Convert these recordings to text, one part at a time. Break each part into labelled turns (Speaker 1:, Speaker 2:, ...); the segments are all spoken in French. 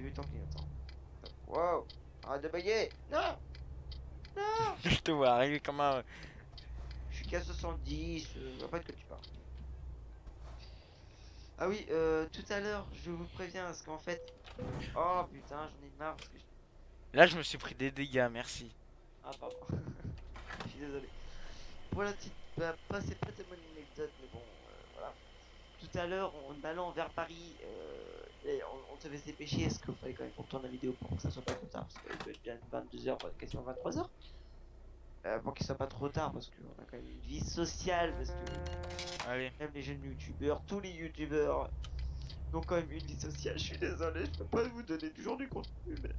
Speaker 1: le temps clignotant. Wow. Arrête de bugger. Non. Non.
Speaker 2: Je te vois arriver comme un...
Speaker 1: Je suis qu'à 70. Je vois pas de quoi tu parles. Ah oui, tout à l'heure, je vous préviens, parce qu'en fait... Oh putain, j'en ai marre, parce que...
Speaker 2: Là, je me suis pris des dégâts, merci.
Speaker 1: Ah, pardon. Je suis désolé. Pour la petite... Bah, c'est pas tellement une anecdote, mais bon, voilà. Tout à l'heure, en allant vers Paris, et on te faisait pêcher, est-ce qu'il fallait quand même qu'on tourne la vidéo pour que ça soit pas trop tard, parce qu'il doit être bien 22 h, quasiment 23 h. Pour qu'il soit pas trop tard, parce qu'on a quand même une vie sociale, parce que
Speaker 2: Allez.
Speaker 1: même les jeunes youtubeurs, tous les youtubeurs ont quand même une vie sociale. Je suis désolé, je peux pas vous donner toujours du contenu, mais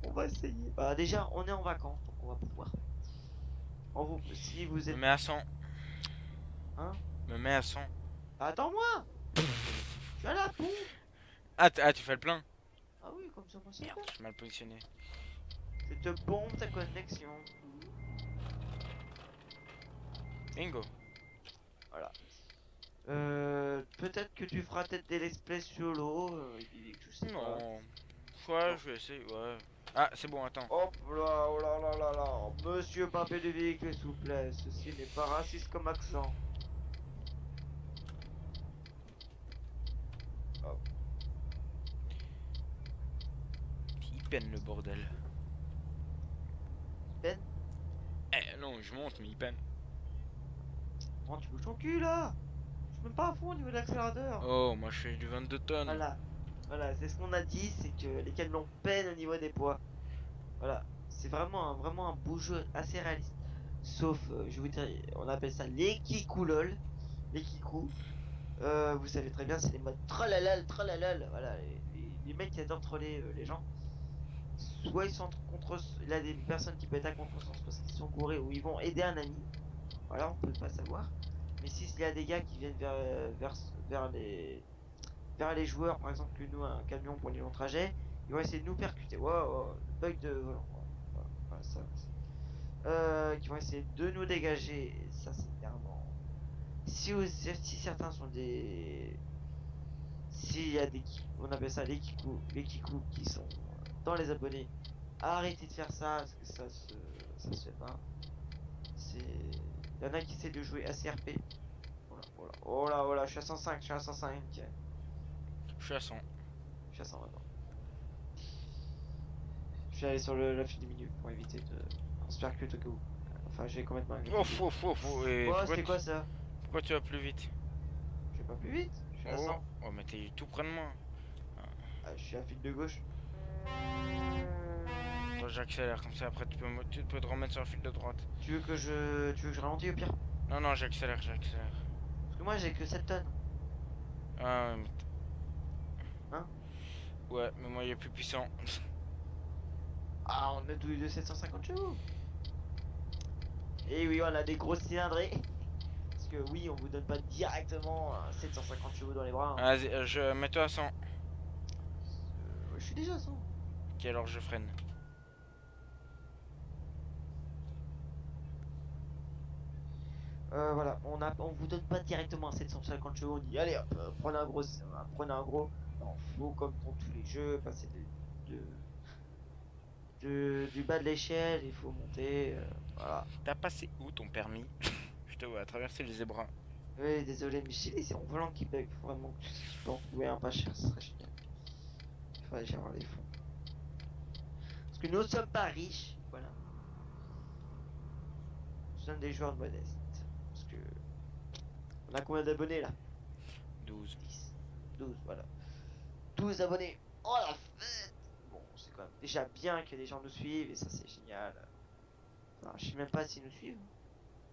Speaker 1: on va essayer. Bah déjà, on est en vacances, donc on va pouvoir. Si vous
Speaker 2: Me
Speaker 1: êtes...
Speaker 2: mets à 100.
Speaker 1: Hein?
Speaker 2: Me mets à 100.
Speaker 1: Attends-moi. Je suis à la pompe.
Speaker 2: Ah, tu fais le plein?
Speaker 1: Ah oui, comme ça, moi c'est
Speaker 2: Merde,
Speaker 1: fait.
Speaker 2: je suis mal positionné.
Speaker 1: Je te pompe ta connexion.
Speaker 2: Bingo.
Speaker 1: Voilà. Peut-être que tu feras peut-être des let's play solo, et puis je sais pas.
Speaker 2: Non. Ouais,
Speaker 1: Non.
Speaker 2: je vais essayer, ouais. Ah, c'est bon, attends.
Speaker 1: Hop là, oh là là là là. Monsieur Pimpé de véhicule, s'il vous plaît. Ceci n'est pas raciste comme accent. Hop.
Speaker 2: Il peine le bordel.
Speaker 1: Ben,
Speaker 2: Eh non, je monte, mais il peine.
Speaker 1: oh, tu bouges ton cul là. Je suis même pas à fond au niveau de l'accélérateur.
Speaker 2: Oh, moi je fais du 22 tonnes.
Speaker 1: Voilà. Voilà, c'est ce qu'on a dit, c'est que les camions peinent au niveau des poids. Voilà. C'est vraiment un beau jeu assez réaliste. Sauf, je vous dirais, on appelle ça les kikoulol. Les kikou. Vous savez très bien, c'est les modes tralalal, tralalal. Voilà, les mecs qui adorent troller les gens. Soit ils sont en contre, il y a des personnes qui peuvent être à contresens parce qu'ils sont gourés ou ils vont aider un ami. Voilà, on peut pas savoir. Mais s'il y a des gars qui viennent vers les joueurs, par exemple, que nous, un camion pour les longs trajets, ils vont essayer de nous percuter. Wow, wow, bug de volant. Voilà, voilà, ça. Qui vont essayer de nous dégager. Et ça, c'est clairement. Si certains sont des. S'il y a des. On appelle ça les kikou qui sont dans les abonnés. Arrêtez de faire ça, parce que ça se fait pas. C'est. Il y en a qui essaient de jouer ACRP. Voilà, voilà. Oh là, oh là, je suis à 105, je suis à 105.
Speaker 2: Je suis à 100.
Speaker 1: Je suis à 100 maintenant. Je vais aller sur la file du milieu pour éviter de. On se percute au cas où. Enfin, j'ai complètement.
Speaker 2: Oh, faux. Et
Speaker 1: Oh,
Speaker 2: pourquoi,
Speaker 1: c'est quoi ça?
Speaker 2: pourquoi tu vas plus vite?
Speaker 1: Je vais pas plus vite. Je suis à
Speaker 2: Oh,
Speaker 1: 100.
Speaker 2: oh, mais t'es tout près de moi.
Speaker 1: Ah, je suis à file de gauche.
Speaker 2: Attends, j'accélère comme ça. Après, tu peux te remettre sur le fil de droite.
Speaker 1: Tu veux que je ralentis au pire?
Speaker 2: Non, non, j'accélère.
Speaker 1: Parce que moi j'ai que 7 tonnes.
Speaker 2: Ah,
Speaker 1: Hein?
Speaker 2: ouais, mais moi, il est plus puissant.
Speaker 1: Ah, on a tous les deux 750 chevaux. Et oui, on a des grosses cylindrées. Parce que oui, on vous donne pas directement 750 chevaux dans les bras. Hein.
Speaker 2: Vas-y, je mets-toi à 100.
Speaker 1: Je suis déjà à 100.
Speaker 2: Ok, alors je freine.
Speaker 1: Voilà, on vous donne pas directement 750 chevaux. On dit allez hop, prenez un gros, prenez un gros. Non, faut comme pour tous les jeux, passer du bas de l'échelle, il faut monter. Voilà.
Speaker 2: T'as passé où ton permis? Je te vois traverser les zébras.
Speaker 1: Oui, désolé, mais c'est mon volant qui bug. Faut vraiment que tu peux en trouver un pas cher, ce serait génial. Il faudrait déjà avoir les fonds. Parce que nous sommes pas riches, voilà. Nous sommes des joueurs modestes. Parce que. On a combien d'abonnés là?
Speaker 2: 12.
Speaker 1: 10, 12, voilà. 12 abonnés. Oh la fête! Bon, c'est quand même déjà bien que les gens nous suivent et ça c'est génial. Enfin, je sais même pas s'ils nous suivent.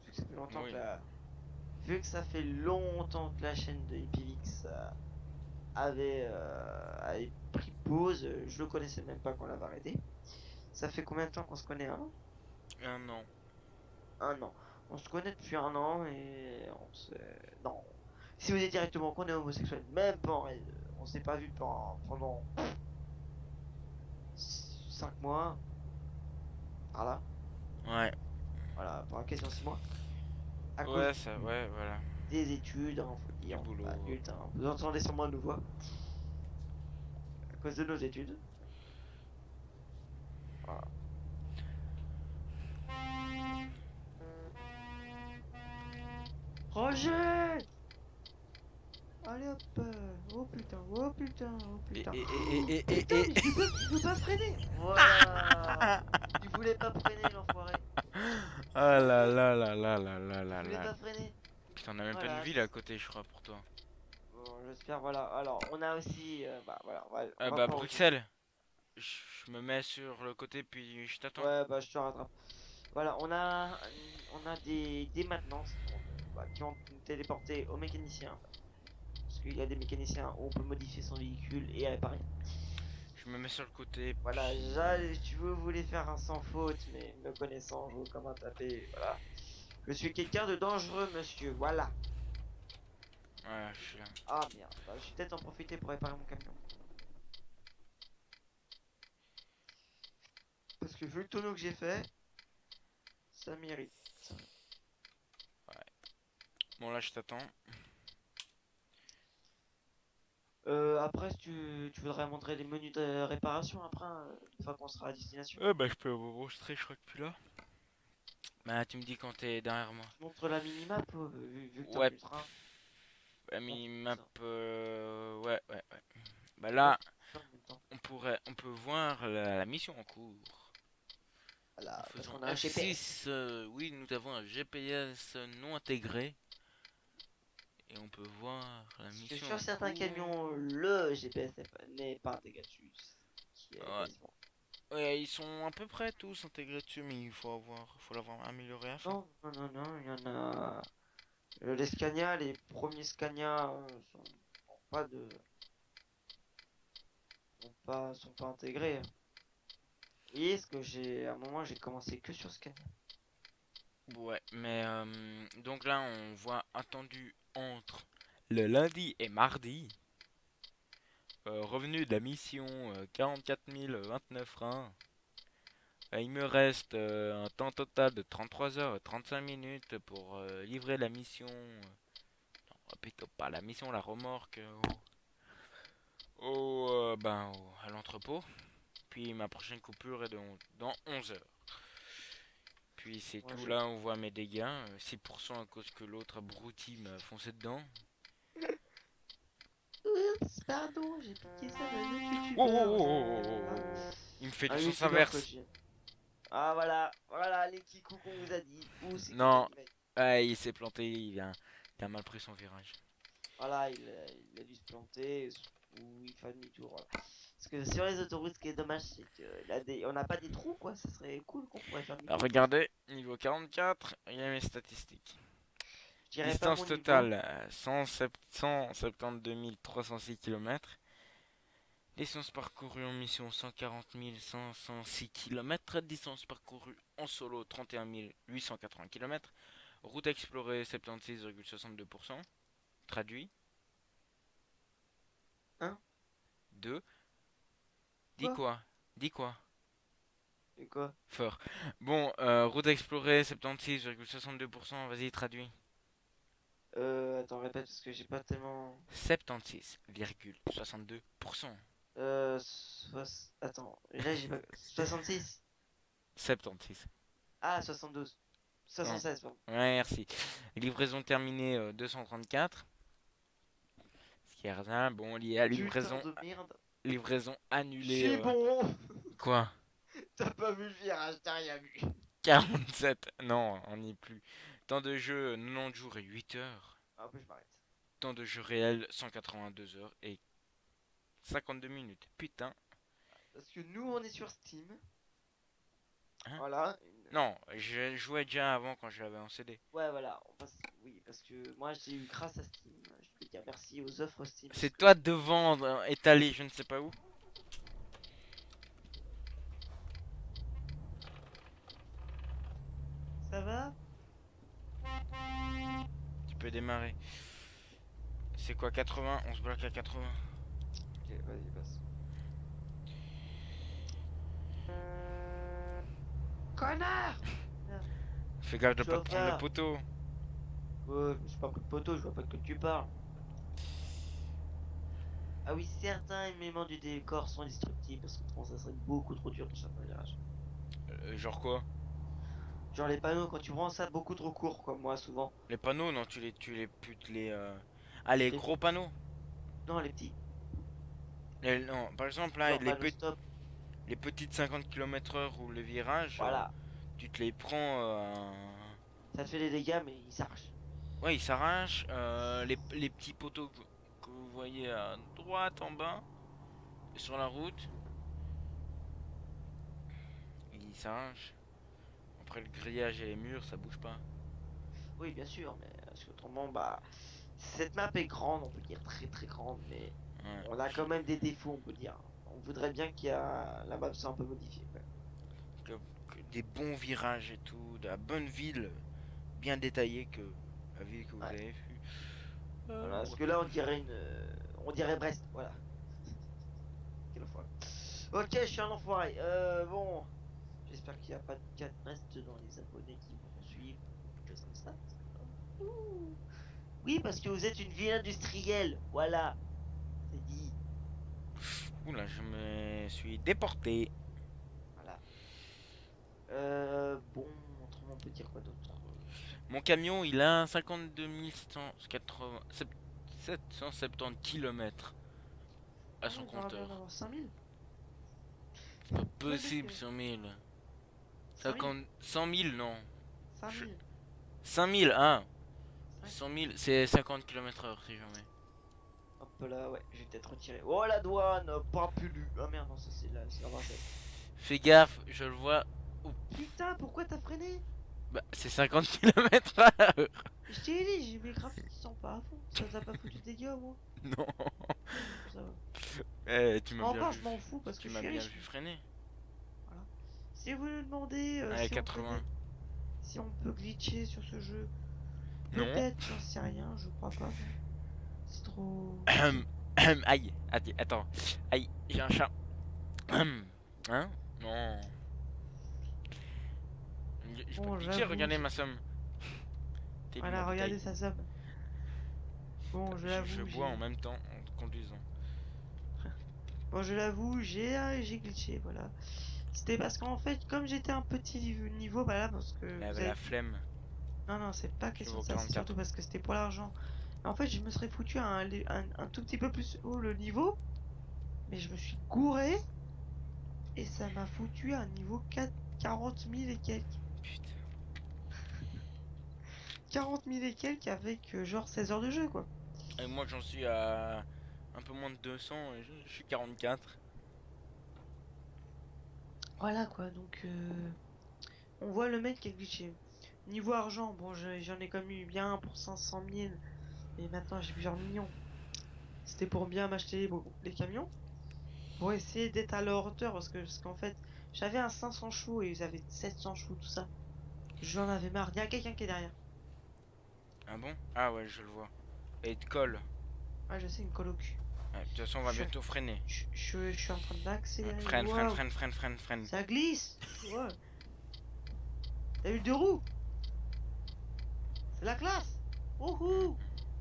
Speaker 1: Vu que ça fait longtemps
Speaker 2: Oui.
Speaker 1: que la. Vu que ça fait longtemps que la chaîne de Epivix avait pris pause, je le connaissais même pas qu'on l'avait arrêté. Ça fait combien de temps qu'on se connaît?
Speaker 2: Un an.
Speaker 1: Un an. On se connaît depuis un an et on se. Non. Si vous dites directement qu'on est homosexuel, même pas en réel, on s'est pas vu pendant 5 mois. Voilà.
Speaker 2: Ouais.
Speaker 1: Voilà, pendant quasiment 6 mois. À
Speaker 2: Ouais,
Speaker 1: cause
Speaker 2: ça, ouais, voilà.
Speaker 1: des études, hein, faut
Speaker 2: Du
Speaker 1: dire.
Speaker 2: boulot.
Speaker 1: Adulte, hein. Vous entendez sûrement nos voix. À cause de nos études. Voilà. Roger! Allez hop! Oh putain, oh putain, oh putain. Putain, mais je peux pas freiner! Voilà! Tu voulais pas freiner, l'enfoiré!
Speaker 2: Ah là là là là là là là
Speaker 1: Tu voulais
Speaker 2: là.
Speaker 1: pas freiner!
Speaker 2: Putain, on a même pas une
Speaker 1: Voilà.
Speaker 2: ville à côté, je crois, pour toi.
Speaker 1: Bon, j'espère, voilà. Alors, on a aussi. Bah voilà, on va
Speaker 2: Bah,
Speaker 1: prendre aussi.
Speaker 2: Bruxelles. Je me mets sur le côté, puis je t'attends.
Speaker 1: Ouais, bah je te rattrape. Voilà, on a des maintenances bah, qui vont nous téléporter aux mécaniciens. Parce qu'il y a des mécaniciens où on peut modifier son véhicule et réparer.
Speaker 2: Je me mets sur le côté,
Speaker 1: Voilà,
Speaker 2: puis...
Speaker 1: déjà, si tu veux, voulais faire un sans faute, mais me connaissant, je veux comme un tapé, voilà. Je suis quelqu'un de dangereux, monsieur, voilà.
Speaker 2: Ouais, je suis là.
Speaker 1: Ah merde, bah, je vais peut-être en profiter pour réparer mon camion. Parce que vu le tonneau que j'ai fait, ça mérite.
Speaker 2: Ouais. Bon, là, je t'attends.
Speaker 1: Après, si tu voudrais montrer les menus de réparation après, une fois qu'on sera à destination.
Speaker 2: Bah, je peux vous montrer, je crois que plus là. Bah, tu me dis quand t'es derrière moi.
Speaker 1: Je montre la minimap, vu que t'as
Speaker 2: Ouais,
Speaker 1: plus le train.
Speaker 2: la
Speaker 1: Bon,
Speaker 2: minimap,
Speaker 1: ça,
Speaker 2: ouais, ouais, ouais. Bah
Speaker 1: hop,
Speaker 2: là,
Speaker 1: ça en même temps.
Speaker 2: on peut voir la mission en cours. En
Speaker 1: Voilà, parce
Speaker 2: faisant
Speaker 1: qu'on a un GPS.
Speaker 2: F6, oui, nous avons un GPS non intégré. Et on peut voir la
Speaker 1: Parce que
Speaker 2: mission
Speaker 1: sur
Speaker 2: en
Speaker 1: certains
Speaker 2: cours.
Speaker 1: camions, le GPS n'est pas intégré dessus. Ce qui est
Speaker 2: Ouais.
Speaker 1: quasiment.
Speaker 2: Ouais, ils sont à peu près tous intégrés dessus, mais faut l'avoir amélioré à fond.
Speaker 1: Non, non, non, non, il y en a. Les Scania, les premiers Scania sont pas de. Sont pas intégrés. Vous voyez, ce que à un moment, j'ai commencé que sur Scania.
Speaker 2: Ouais, mais donc là, on voit attendu entre le lundi et mardi. Revenu de la mission 44 029 francs. Il me reste un temps total de 33 heures et 35 minutes pour livrer la mission. Non, plutôt pas la mission, la remorque à l'entrepôt. Puis ma prochaine coupure est dans 11 heures. Puis c'est
Speaker 1: Moi,
Speaker 2: tout,
Speaker 1: j'ai.
Speaker 2: là on voit mes dégâts. 6% à cause que l'autre abruti m'a foncé dedans.
Speaker 1: Oups, pardon, j'ai piqué ça d'un autre
Speaker 2: Wow, wow,
Speaker 1: youtubeur.
Speaker 2: wow, wow, wow, wow. Il me fait
Speaker 1: Un
Speaker 2: du sens
Speaker 1: youtubeur que
Speaker 2: inverse.
Speaker 1: j'ai. Ah voilà, voilà les petits coups qu'on vous a dit. Où c'est qui t'a
Speaker 2: Non,
Speaker 1: dit, mec?
Speaker 2: il s'est planté, il a mal pris son virage.
Speaker 1: Voilà, il a dû se planter ou il fait demi-tour. Voilà. Parce que sur les autoroutes, ce qui est dommage, c'est on n'a pas des trous, quoi. Ça serait cool qu'on pourrait faire
Speaker 2: Alors
Speaker 1: demi-tour.
Speaker 2: regardez, niveau 44, il y a mes statistiques.
Speaker 1: Je dirais pas
Speaker 2: Distance
Speaker 1: mon niveau.
Speaker 2: totale 172 306 km. Distance parcourue en mission 140 506 km. Distance parcourue en solo 31 880 km. Route explorée 76,62%. Traduit.
Speaker 1: Hein?
Speaker 2: 2. Dis
Speaker 1: Quoi?
Speaker 2: quoi? Dis quoi?
Speaker 1: Et quoi?
Speaker 2: Fort. Bon, route explorée 76,62%. Vas-y, traduis.
Speaker 1: Attends, répète parce que j'ai pas tellement.
Speaker 2: 76,62%.
Speaker 1: Attends, là j'ai pas. 66?
Speaker 2: 76.
Speaker 1: Ah, 72.
Speaker 2: Ouais.
Speaker 1: 76, pardon.
Speaker 2: Ouais, merci. Livraison terminée 234. Ce qui est rien. Bon, il y a
Speaker 1: Putain de merde.
Speaker 2: livraison annulée.
Speaker 1: C'est bon!
Speaker 2: Quoi?
Speaker 1: T'as pas vu le virage, t'as rien vu.
Speaker 2: 47. Non, on n'y est plus. Temps de jeu 90 jours et 8 heures.
Speaker 1: Ah, après je m'arrête.
Speaker 2: Temps de jeu réel 182 heures et 52 minutes. Putain.
Speaker 1: Parce que nous on est sur Steam.
Speaker 2: Hein?
Speaker 1: Voilà.
Speaker 2: Non, je jouais déjà avant quand je l'avais en CD.
Speaker 1: Ouais, voilà. Oui, parce que moi j'ai eu grâce à Steam. Je peux dire merci aux offres Steam. Parce
Speaker 2: C'est
Speaker 1: que...
Speaker 2: toi de vendre, étalé, je ne sais pas où.
Speaker 1: Ça va?
Speaker 2: Tu peux démarrer. C'est quoi 80? On se bloque à 80.
Speaker 1: Ok, vas-y, passe. Connard! Merde.
Speaker 2: Fais gaffe de pas te prendre le
Speaker 1: Chauffeur.
Speaker 2: poteau.
Speaker 1: Ouais, mais j'ai pas pris de poteau, je vois pas de quoi tu parles. Ah oui, certains éléments du décor sont indestructibles parce que sinon ça serait beaucoup trop dur de certains virages.
Speaker 2: Genre quoi?
Speaker 1: Genre les panneaux, quand tu prends ça beaucoup trop court, comme moi souvent.
Speaker 2: Les panneaux, non, tu les putes les. Ah, les
Speaker 1: Les
Speaker 2: gros panneaux.
Speaker 1: Non, les petits.
Speaker 2: Non, par exemple, là,
Speaker 1: Genre panneau stop.
Speaker 2: les petites 50 km/h ou le virage,
Speaker 1: Voilà.
Speaker 2: tu te les prends.
Speaker 1: Ça te fait des dégâts, mais ils s'arrachent.
Speaker 2: Ouais, ils s'arrachent. Les petits poteaux que vous voyez à droite en bas, sur la route, ils s'arrachent. Après, le grillage et les murs, ça bouge pas.
Speaker 1: Oui, bien sûr, mais parce qu'autrement, bah, cette map est grande, on peut dire très très grande, mais
Speaker 2: Ouais.
Speaker 1: on a quand même des défauts, on peut dire. On voudrait bien qu'il y a la map soit un peu modifiée, quoi.
Speaker 2: Des bons virages et tout, de la bonne ville, bien détaillée que la ville que vous
Speaker 1: Ouais.
Speaker 2: avez vue.
Speaker 1: Voilà, parce
Speaker 2: Ouais.
Speaker 1: que là, on dirait on dirait Brest, voilà. Quelle fois. Ok, je suis un enfoiré. Bon, j'espère qu'il n'y a pas de 4 Brest dans les abonnés qui vont suivre, quelque chose comme ça. Ouh. Oui, parce que vous êtes une ville industrielle, voilà, c'est dit.
Speaker 2: Oula, je me suis déporté.
Speaker 1: Voilà. Bon, autrement, on peut dire quoi d'autre?
Speaker 2: Mon camion, il a 52 770 km à
Speaker 1: Ah
Speaker 2: son
Speaker 1: ouais, j'aimerais bien en
Speaker 2: compteur.
Speaker 1: avoir 5000.
Speaker 2: C'est pas
Speaker 1: Ouais, mec,
Speaker 2: possible, 100 000.
Speaker 1: 5000.
Speaker 2: 100 000, non. Je-
Speaker 1: 5000.
Speaker 2: 5 000, hein.
Speaker 1: 5.
Speaker 2: 100 000, c'est 50 km/h si jamais.
Speaker 1: Hop là, ouais, je vais peut-être retirer. Oh la douane, pas plus. Ah merde, non, ça c'est la Vincennes.
Speaker 2: Fais gaffe, je le vois. Ouh,
Speaker 1: Putain, pourquoi t'as freiné?
Speaker 2: bah, c'est 50 km/h.
Speaker 1: Je t'ai dit, j'ai mes graphiques qui sont pas à fond. Ça t'a pas foutu de dégâts, moi?
Speaker 2: Non.
Speaker 1: Ça va.
Speaker 2: Tu m'as bien
Speaker 1: Encore,
Speaker 2: vu.
Speaker 1: je m'en fous parce que
Speaker 2: Tu
Speaker 1: je
Speaker 2: m'as
Speaker 1: suis
Speaker 2: bien
Speaker 1: riche.
Speaker 2: vu freiner.
Speaker 1: Voilà. Si vous nous demandez
Speaker 2: Allez, 80.
Speaker 1: si on peut glitcher sur ce jeu,
Speaker 2: Non.
Speaker 1: peut-être, j'en sais rien, je crois pas. C'est trop.
Speaker 2: Aïe, attends. Aïe, j'ai un chat. Hein? Non. Je peux
Speaker 1: Bon,
Speaker 2: glitcher,
Speaker 1: j'avoue.
Speaker 2: regardez ma somme. T'es lu ma
Speaker 1: Voilà, regardez
Speaker 2: bouteille.
Speaker 1: sa somme. Bon, je
Speaker 2: Je
Speaker 1: l'avoue,
Speaker 2: bois en
Speaker 1: j'ai.
Speaker 2: même temps en conduisant.
Speaker 1: Bon, je l'avoue, j'ai glitché, voilà. C'était parce qu'en fait, comme j'étais un petit niveau, bah là, parce que
Speaker 2: Elle
Speaker 1: vous
Speaker 2: avait
Speaker 1: avez
Speaker 2: la
Speaker 1: pu.
Speaker 2: flemme.
Speaker 1: Non, non, c'est pas
Speaker 2: Je
Speaker 1: question
Speaker 2: vaux
Speaker 1: de ça, c'est surtout
Speaker 2: 44.
Speaker 1: parce que c'était pour l'argent. En fait, je me serais foutu à un tout petit peu plus haut le niveau, mais je me suis gouré et ça m'a foutu à un niveau 4, 40 000 et quelques.
Speaker 2: Putain.
Speaker 1: 40 000 et quelques avec genre 16 heures de jeu, quoi.
Speaker 2: Et moi j'en suis à un peu moins de 200 et je suis 44.
Speaker 1: Voilà, quoi, donc on voit le mec qui est glitché. Niveau argent, bon, j'en ai quand même eu bien pour 500 000, mais maintenant j'ai plusieurs millions. C'était pour bien m'acheter les camions, pour essayer d'être à leur hauteur, parce qu'en fait, j'avais un 500 chevaux et ils avaient 700 chevaux, tout ça. J'en avais marre. Il y a quelqu'un qui est derrière.
Speaker 2: Ah bon? Ah ouais, je le vois. Et il te colle.
Speaker 1: Ouais, je sais, une colle au cul.
Speaker 2: Ouais, de toute façon, on va
Speaker 1: Je,
Speaker 2: bientôt freiner.
Speaker 1: je suis en train d'accélérer.
Speaker 2: Freine, freine,
Speaker 1: Waouh,
Speaker 2: freine, freine, freine, freine.
Speaker 1: ça glisse. Ouais. T'as eu deux roues. C'est la classe. Wouhou.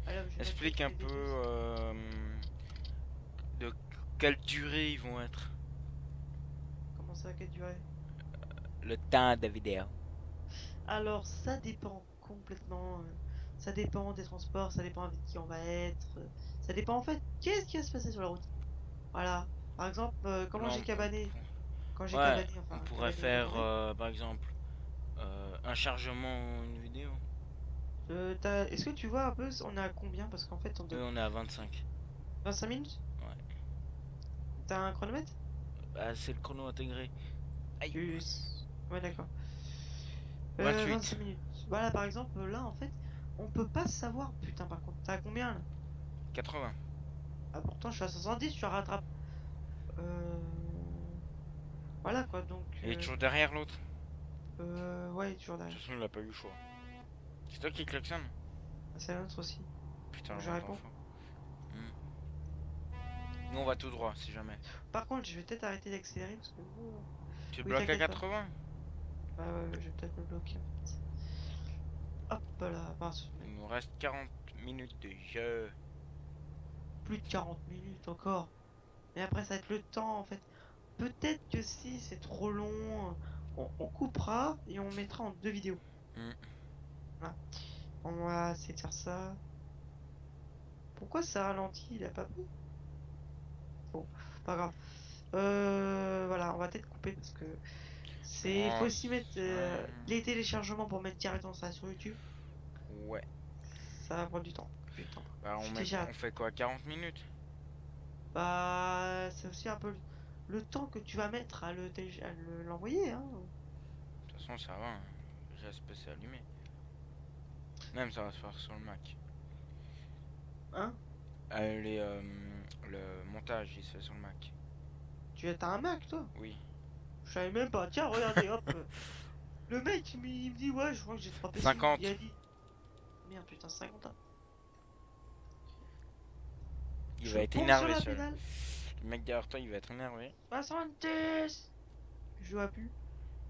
Speaker 1: Allez, je vais mettre
Speaker 2: Explique
Speaker 1: peut-être
Speaker 2: un
Speaker 1: les
Speaker 2: peu
Speaker 1: D12.
Speaker 2: de quelle durée ils vont être.
Speaker 1: Comment ça, quelle durée?
Speaker 2: Le temps de vidéo.
Speaker 1: Alors, ça dépend complètement. Ça dépend des transports, ça dépend avec qui on va être. Ça dépend en fait, qu'est-ce qui va se passer sur la route. Voilà. Par exemple, comment
Speaker 2: Là,
Speaker 1: j'ai cabané. Quand j'ai
Speaker 2: ouais,
Speaker 1: cabané,
Speaker 2: on
Speaker 1: enfin,
Speaker 2: pourrait
Speaker 1: cabané,
Speaker 2: faire
Speaker 1: démarré.
Speaker 2: par exemple un chargement, une vidéo.
Speaker 1: Est-ce que tu vois un peu, on est à combien? Parce qu'en fait,
Speaker 2: Oui, on est à 25.
Speaker 1: 25 minutes?
Speaker 2: Ouais.
Speaker 1: T'as un chronomètre?
Speaker 2: Bah, c'est le chrono intégré. Aïe.
Speaker 1: Tu... Ouais, d'accord. 25
Speaker 2: 28.
Speaker 1: minutes. Voilà, par exemple, là, en fait, on peut pas savoir. Putain, par contre, t'as à combien là?
Speaker 2: 80.
Speaker 1: Ah, pourtant, je suis à 70, tu rattrapes. Euh... Voilà, quoi, donc.
Speaker 2: Il est toujours derrière l'autre.
Speaker 1: Ouais, il est toujours
Speaker 2: De toute
Speaker 1: derrière.
Speaker 2: façon, il a pas eu le choix. C'est toi qui klaxonne?
Speaker 1: Ah, c'est la nôtre aussi.
Speaker 2: Putain,
Speaker 1: Donc, je
Speaker 2: j'entends
Speaker 1: réponds.
Speaker 2: fort. Nous, on va tout droit, si jamais.
Speaker 1: Par contre, je vais peut-être arrêter d'accélérer parce que. Oh.
Speaker 2: Tu
Speaker 1: Oui,
Speaker 2: bloques à
Speaker 1: t'inquiète pas.
Speaker 2: 80?
Speaker 1: Bah, ouais, je vais peut-être me bloquer. Hop là, mince,
Speaker 2: Il nous reste 40 minutes de jeu.
Speaker 1: plus de 40 minutes encore. Mais après, ça va être le temps en fait. Peut-être que si c'est trop long, on coupera et on mettra en 2 vidéos.
Speaker 2: Hmm.
Speaker 1: Voilà. On va essayer de faire ça. Pourquoi ça ralentit? Il a pas pris? Bon, pas grave. Voilà, on va peut-être couper parce que c'est. Faut
Speaker 2: Oh,
Speaker 1: aussi mettre les téléchargements pour mettre directement ça sur YouTube.
Speaker 2: ouais.
Speaker 1: Ça va prendre du temps. Putain.
Speaker 2: Bah,
Speaker 1: Je suis déjà.
Speaker 2: on fait quoi, 40 minutes?
Speaker 1: Bah, c'est aussi un peu le temps que tu vas mettre à l'envoyer, hein.
Speaker 2: De toute façon, ça va, hein. Déjà, c'est passé allumé. Même, ça va se faire sur le Mac.
Speaker 1: Hein?
Speaker 2: Le montage, il se fait sur le Mac.
Speaker 1: T'as un Mac, toi?
Speaker 2: Oui.
Speaker 1: Je savais même pas. Tiens, regardez, hop. Le mec, il me dit, ouais, je crois que j'ai 3 PC. Il
Speaker 2: 50.
Speaker 1: a dit. Merde, putain, 50 ans.
Speaker 2: Il
Speaker 1: Je
Speaker 2: va être
Speaker 1: pompe sur
Speaker 2: énervé,
Speaker 1: la
Speaker 2: celui-là.
Speaker 1: pédale.
Speaker 2: Le mec derrière toi, il va être énervé.
Speaker 1: 70. Je vois plus.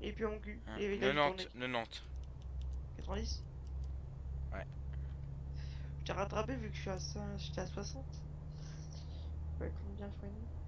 Speaker 1: Et puis mon cul.
Speaker 2: Hein,
Speaker 1: Et il a dû
Speaker 2: 90,
Speaker 1: tourner.
Speaker 2: 90.
Speaker 1: 90.
Speaker 2: Ouais.
Speaker 1: Je t'ai rattrapé vu que je suis à 5, j'étais à 60. Ouais, combien fois une?